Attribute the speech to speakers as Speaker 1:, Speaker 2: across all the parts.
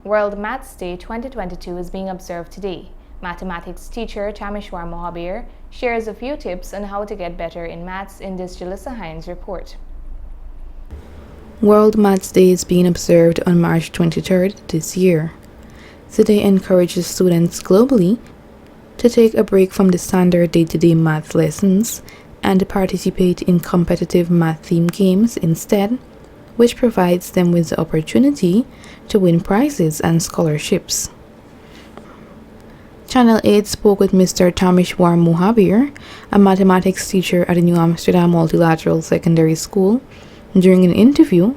Speaker 1: World Maths Day 2022 is being observed today. Mathematics teacher Tamesh Mohabir shares a few tips on how to get better in maths in this Jalissa Hines report.
Speaker 2: World Maths Day is being observed on March 23rd this year. The day encourages students globally to take a break from the standard day-to-day math lessons and participate in competitive math-themed games instead, which provides them with the opportunity to win prizes and scholarships. Channel 8 spoke with Mr. Tamesh Mohabir, a mathematics teacher at the New Amsterdam Multilateral Secondary School, during an interview,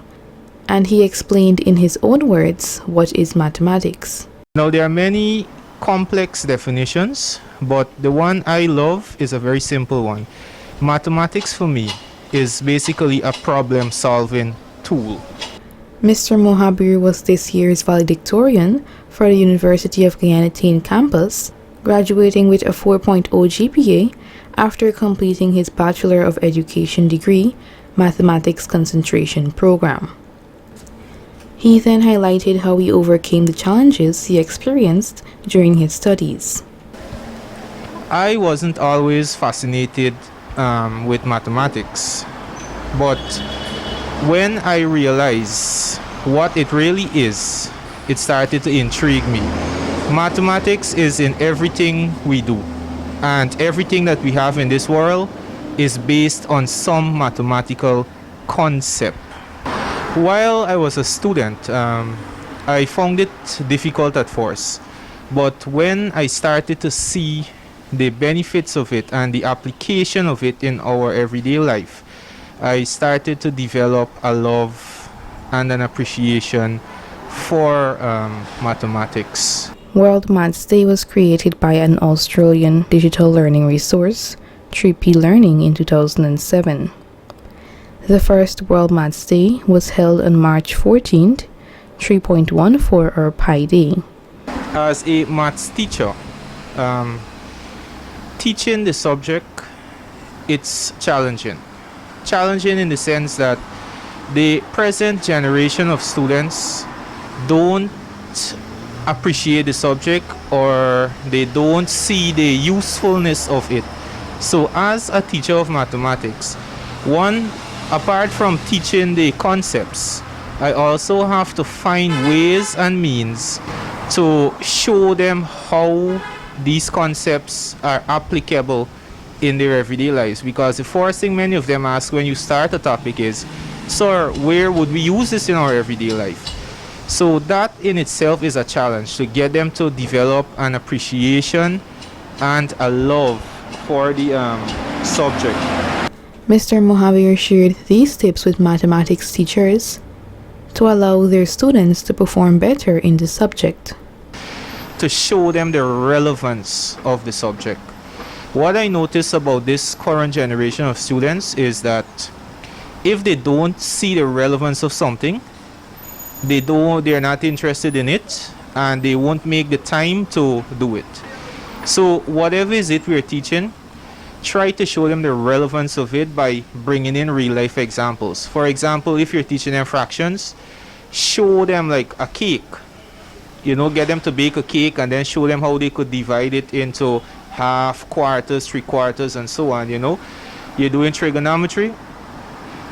Speaker 2: and he explained in his own words what is mathematics.
Speaker 3: Now, there are many complex definitions, but the one I love is a very simple one. Mathematics for me is basically a problem-solving tool.
Speaker 2: Mr. Mohabir was this year's valedictorian for the University of Guyana campus, graduating with a 4.0 GPA after completing his Bachelor of Education degree, Mathematics Concentration Program. He then highlighted how he overcame the challenges he experienced during his studies.
Speaker 3: I wasn't always fascinated with mathematics, but when I realized what it really is, it started to intrigue me. Mathematics is in everything we do, and everything that we have in this world is based on some mathematical concept. While I was a student, I found it difficult at first, but when I started to see the benefits of it and the application of it in our everyday life, I started to develop a love and an appreciation for mathematics.
Speaker 2: World Maths Day was created by an Australian digital learning resource, 3P Learning, in 2007. The first World Maths Day was held on March 14th, 3.14 or Pi Day.
Speaker 3: As a maths teacher, teaching the subject, it's challenging. Challenging in the sense that the present generation of students don't appreciate the subject, or they don't see the usefulness of it. So as a teacher of mathematics, apart from teaching the concepts, I also have to find ways and means to show them how these concepts are applicable in their everyday lives, because the first thing many of them ask when you start a topic is, "Sir, where would we use this in our everyday life?" So that in itself is a challenge, to get them to develop an appreciation and a love for the subject.
Speaker 2: Mr. Mohabir shared these tips with mathematics teachers to allow their students to perform better in the subject.
Speaker 3: To show them the relevance of the subject. What I notice about this current generation of students is that if they don't see the relevance of something, they're not interested in it, and they won't make the time to do it. So whatever is it we're teaching, try to show them the relevance of it by bringing in real life examples. For example, if you're teaching them fractions, show them like a cake. Get them to bake a cake and then show them how they could divide it into half, quarters, 3/4, and so on. You're doing trigonometry,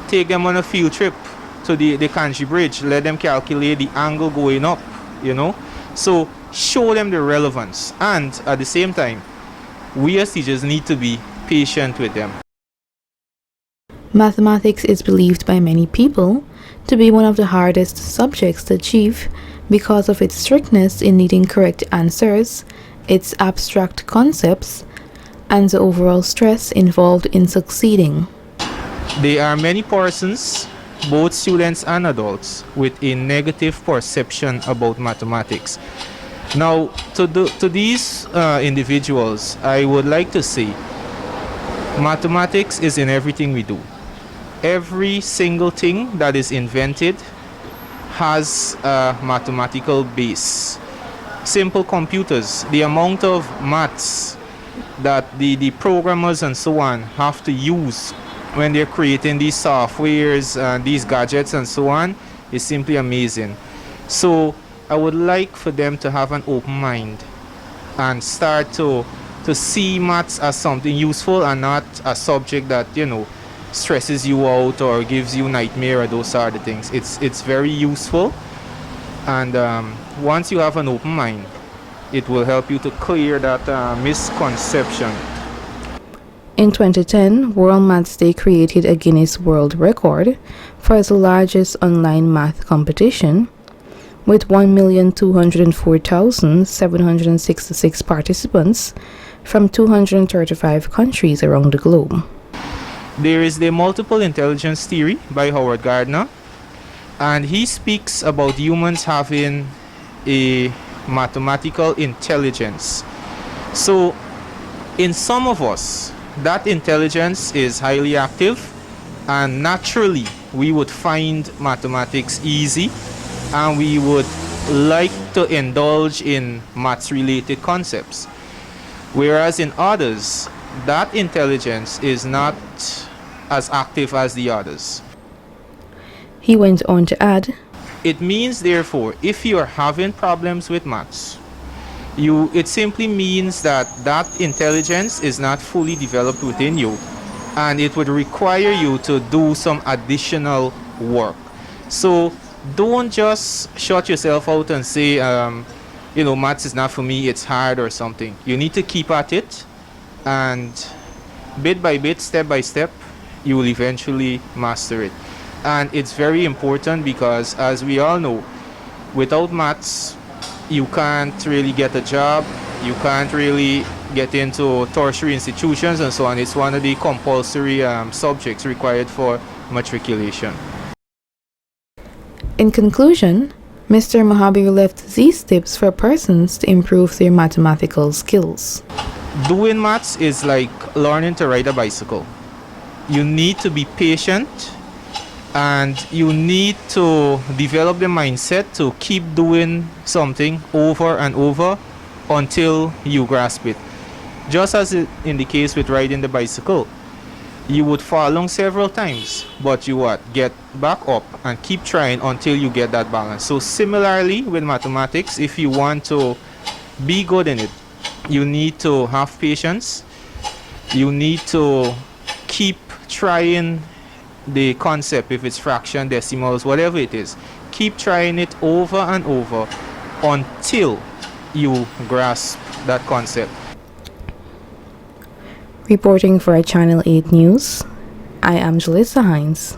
Speaker 3: take them on a field trip to the Kanji Bridge, let them calculate the angle going up. So show them the relevance, and at the same time, we as teachers need to be patient with them.
Speaker 2: Mathematics is believed by many people to be one of the hardest subjects to achieve because of its strictness in needing correct answers, its abstract concepts, and the overall stress involved in succeeding.
Speaker 3: There are many persons, both students and adults, with a negative perception about mathematics. Now, to these individuals, I would like to say, mathematics is in everything we do. Every single thing that is invented has a mathematical base. Simple computers, the amount of maths that the programmers and so on have to use when they're creating these softwares and these gadgets and so on is simply amazing. So I would like for them to have an open mind and start to see maths as something useful and not a subject that, you know, stresses you out or gives you nightmare or those sort of things. It's very useful, and once you have an open mind, it will help you to clear that misconception.
Speaker 2: In 2010, World Maths Day created a Guinness World Record for the largest online math competition, with 1,204,766 participants from 235 countries around the globe.
Speaker 3: There is the multiple intelligence theory by Howard Gardner, and he speaks about humans having a mathematical intelligence. So, in some of us, that intelligence is highly active, and naturally, we would find mathematics easy, and we would like to indulge in maths-related concepts. Whereas in others, that intelligence is not as active as the others.
Speaker 2: He went on to add,
Speaker 3: It means, therefore, if you are having problems with maths, it simply means that intelligence is not fully developed within you, and it would require you to do some additional work. So don't just shut yourself out and say, you know, maths is not for me, it's hard or something. You need to keep at it, and bit by bit, step by step, you will eventually master it. And it's very important because, as we all know, without maths, you can't really get a job, you can't really get into tertiary institutions and so on. It's one of the compulsory subjects required for matriculation.
Speaker 2: in conclusion, Mr. Mohabir left these tips for persons to improve their mathematical skills.
Speaker 3: Doing maths is like learning to ride a bicycle. You need to be patient, and you need to develop the mindset to keep doing something over and over until you grasp it. Just as in the case with riding the bicycle, you would fall along several times, but you get back up and keep trying until you get that balance. So similarly with mathematics, if you want to be good in it, you need to have patience. You need to keep trying the concept. If it's fraction, decimals, whatever it is, keep trying it over and over until you grasp that concept.
Speaker 2: Reporting for Channel 8 News, I am Jalissa Hines.